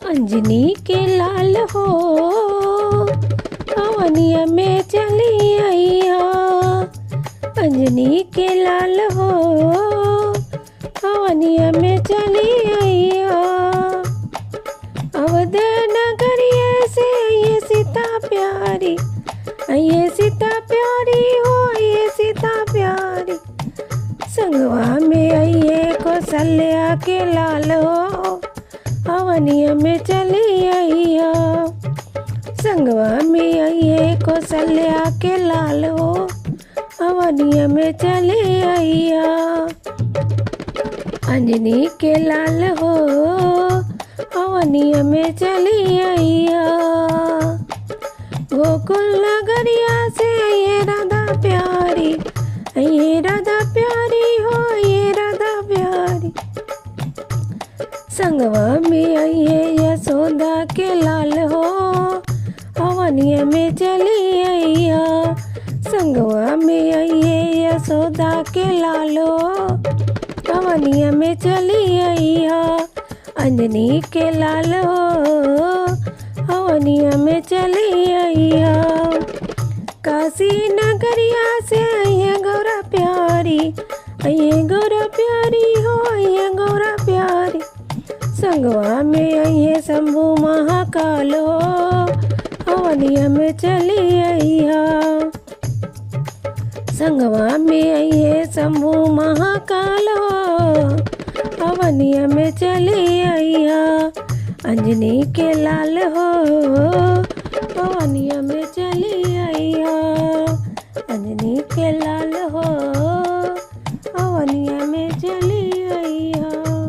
अंजनी के लाल हो अवनिया में चली आइया। अंजनी के लाल हो अवनिया में चली आइया। अवध नगरिया से ये सीता प्यारी, ये सीता प्यारी हो, ये सीता प्यारी। संगवा में आइए कौशल्या के लाल हो अवनिया में चली आइया। संगवा में आइए कौशल्या के लाल हो अवनिया में चली आइया। अंजनी के लाल हो अवनिया में चली आइया। गोकुल नगरिया से ये राधा प्यारी, ये राधा प्यारी हो, ये राधा प्यारी। संगवा में आइए यशोदा के लाल हो अवनिया में चली आइया। संगवा में आइए यशोदा के लाल हो अवनिया में चली आइया। अंजनी के लाल हो अवनिया में चली आइया। काशी नगरिया से आइए गौरा प्यारी, आइए गौरा प्यारी हो, आइए गौरा प्यारी। संगवा में आइए शंभु महाकाल हो अवनिया में चली आइया। संगवा में आइए शंभु महाकाल हो अवनिया में चली आइया। अंजनी के लाल हो अवनिया में चली आइया। अंजनी के लाल